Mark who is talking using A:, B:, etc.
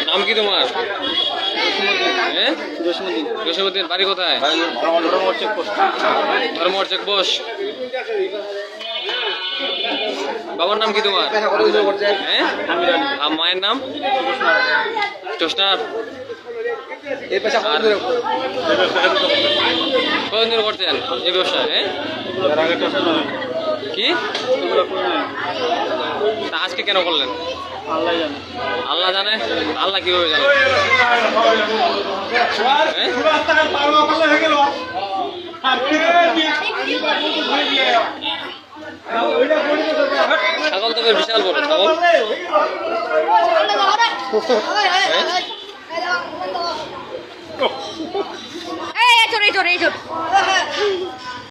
A: নাম কি তোমার? জসীমউদ্দিন। বাড়ি কোথায়? ধর্মর চেকপোস্ট। বাবার নাম কি তোমার? মায়ের নাম? জোসনা। কতদিন করছেন এই ব্যবসা? কি আজকে কেন করলেন? আল্লাহ জানে। আল্লাহ কিভাবে জানে? ছাগল তবে বিশাল বড় ছাগল।
B: এই